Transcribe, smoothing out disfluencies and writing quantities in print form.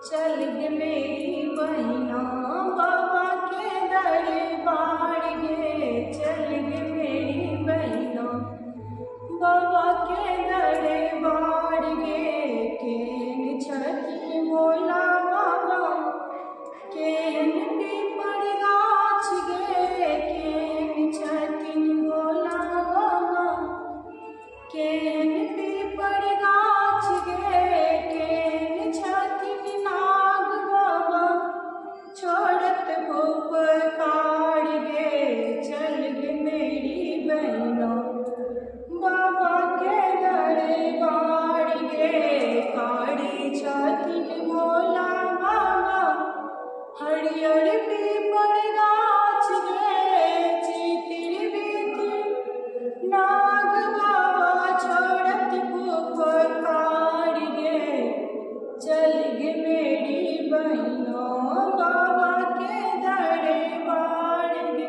चल गे मेरी बहिना बाबा के दरबार गे। चल गे मेरी बहिना बाबा के दरबार गे। केन छथिन भोला बाबा केन पीपर गाछ गे। केन छथिन भोला बाबा केन पीपर गाछ गे। केन छथिन नाग बाबा छोड़त फुफकार गे। चल गे मेरी बहिना बाबा के दरबार गे। कारी छथिन भोला बाबा हरियर पीपर गाछ गे। चितिर बीतिर नाग बाबा छोड़त फुफकार गे। चल गे मेरी बहिना बाबा के दरबार गे।